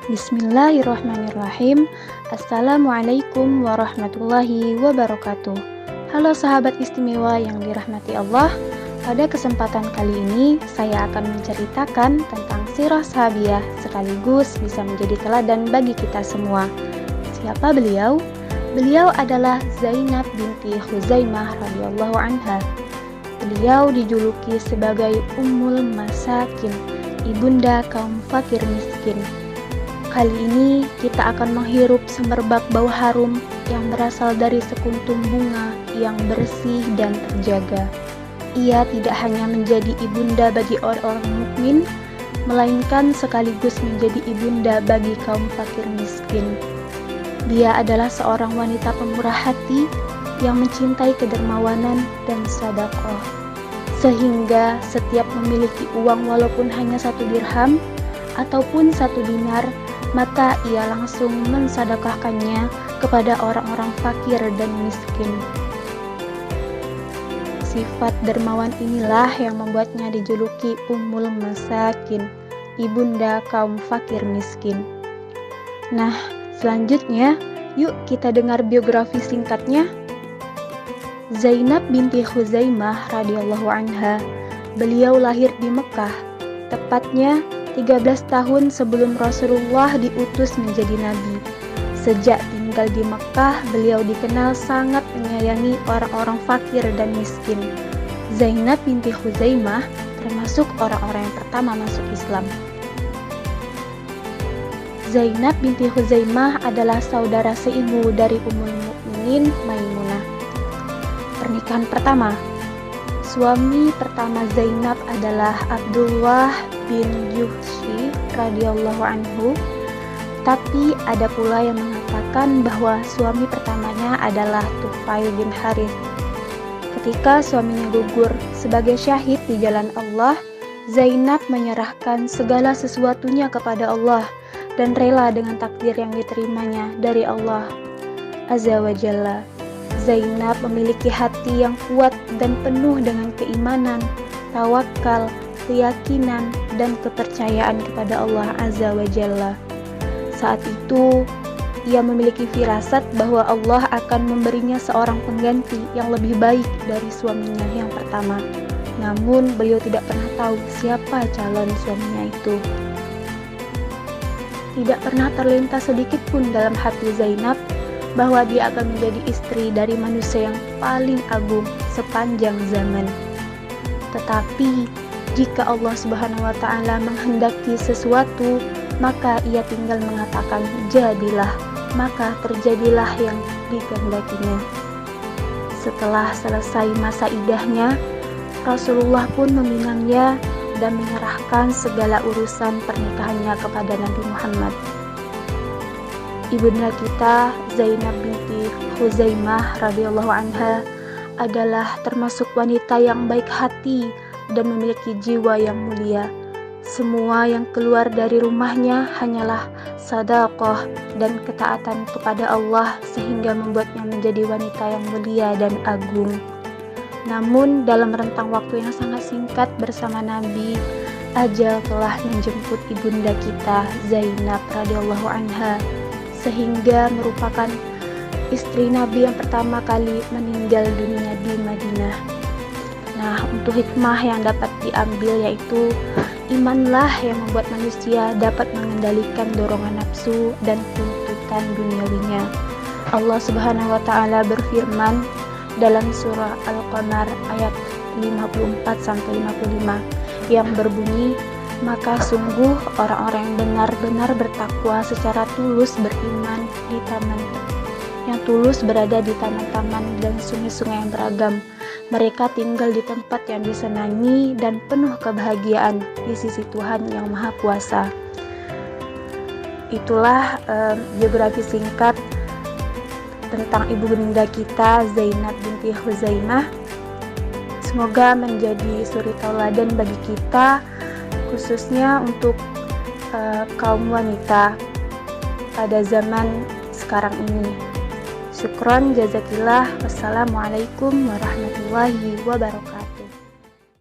Bismillahirrahmanirrahim. Assalamualaikum warahmatullahi wabarakatuh. Halo sahabat istimewa yang dirahmati Allah. Pada kesempatan kali ini saya akan menceritakan tentang sirah sahabiah sekaligus bisa menjadi teladan bagi kita semua. Siapa beliau? Beliau adalah Zainab binti Khuzaimah radhiyallahu anha. Beliau dijuluki sebagai Ummul Masakin, ibunda kaum fakir miskin. Kali ini kita akan menghirup semerbak bau harum yang berasal dari sekuntum bunga yang bersih dan terjaga. Ia tidak hanya menjadi ibunda bagi orang-orang mukmin, melainkan sekaligus menjadi ibunda bagi kaum fakir miskin. Dia adalah seorang wanita pemurah hati yang mencintai kedermawanan dan sedekah, sehingga setiap memiliki uang walaupun hanya 1 dirham ataupun 1 dinar, maka ia langsung mensedekahkannya kepada orang-orang fakir dan miskin. Sifat dermawan inilah yang membuatnya dijuluki Ummul Masakin, ibunda kaum fakir miskin. Nah, selanjutnya yuk kita dengar biografi singkatnya. Zainab binti Khuzaimah radhiyallahu anha. Beliau lahir di Mekah, tepatnya 13 tahun sebelum Rasulullah diutus menjadi nabi. Sejak tinggal di Mekah, beliau dikenal sangat menyayangi orang-orang fakir dan miskin. Zainab binti Khuzaimah termasuk orang-orang yang pertama masuk Islam. Zainab binti Khuzaimah adalah saudara seibu dari Ummul Mukminin Maimunah. Pernikahan pertama. Suami pertama Zainab adalah Abdullah bin Juhshi radhiyallahu anhu. Tapi ada pula yang mengatakan bahwa suami pertamanya adalah Tufail bin Harith. Ketika suaminya gugur sebagai syahid di jalan Allah, Zainab menyerahkan segala sesuatunya kepada Allah dan rela dengan takdir yang diterimanya dari Allah Azza wa Jalla. Zainab memiliki hati yang kuat dan penuh dengan keimanan, tawakal, keyakinan, dan kepercayaan kepada Allah Azza wa Jalla. Saat itu, ia memiliki firasat bahwa Allah akan memberinya seorang pengganti yang lebih baik dari suaminya yang pertama. Namun, beliau tidak pernah tahu siapa calon suaminya itu. Tidak pernah terlintas sedikit pun dalam hati Zainab bahwa dia akan menjadi istri dari manusia yang paling agung sepanjang zaman. Tetapi jika Allah Subhanahu wa taala menghendaki sesuatu, maka ia tinggal mengatakan jadilah, maka terjadilah yang dikehendakinya. Setelah selesai masa idahnya, Rasulullah pun meminangnya dan menyerahkan segala urusan pernikahannya kepada Nabi Muhammad. Ibunda kita Zainab binti Khuzaimah radhiyallahu anha adalah termasuk wanita yang baik hati dan memiliki jiwa yang mulia. Semua yang keluar dari rumahnya hanyalah sedekah dan ketaatan kepada Allah sehingga membuatnya menjadi wanita yang mulia dan agung. Namun dalam rentang waktu yang sangat singkat bersama Nabi, ajal telah menjemput ibunda kita Zainab radhiyallahu anha, sehingga merupakan istri Nabi yang pertama kali meninggal dunia di Madinah. Nah, untuk hikmah yang dapat diambil yaitu imanlah yang membuat manusia dapat mengendalikan dorongan nafsu dan tuntutan duniawinya. Allah Subhanahu wa taala berfirman dalam surah Al-Qamar ayat 54-55 yang berbunyi, maka sungguh orang-orang yang benar-benar bertakwa secara tulus beriman di taman yang tulus berada di taman-taman dan sungai-sungai yang beragam. Mereka tinggal di tempat yang disenangi dan penuh kebahagiaan di sisi Tuhan yang Maha Kuasa. Itulah biografi singkat tentang ibunda kita Zainab binti Khuzaimah. Semoga menjadi suri tauladan bagi kita, khususnya untuk kaum wanita pada zaman sekarang ini. Syukron, jazakillah. Wassalamualaikum warahmatullahi wabarakatuh.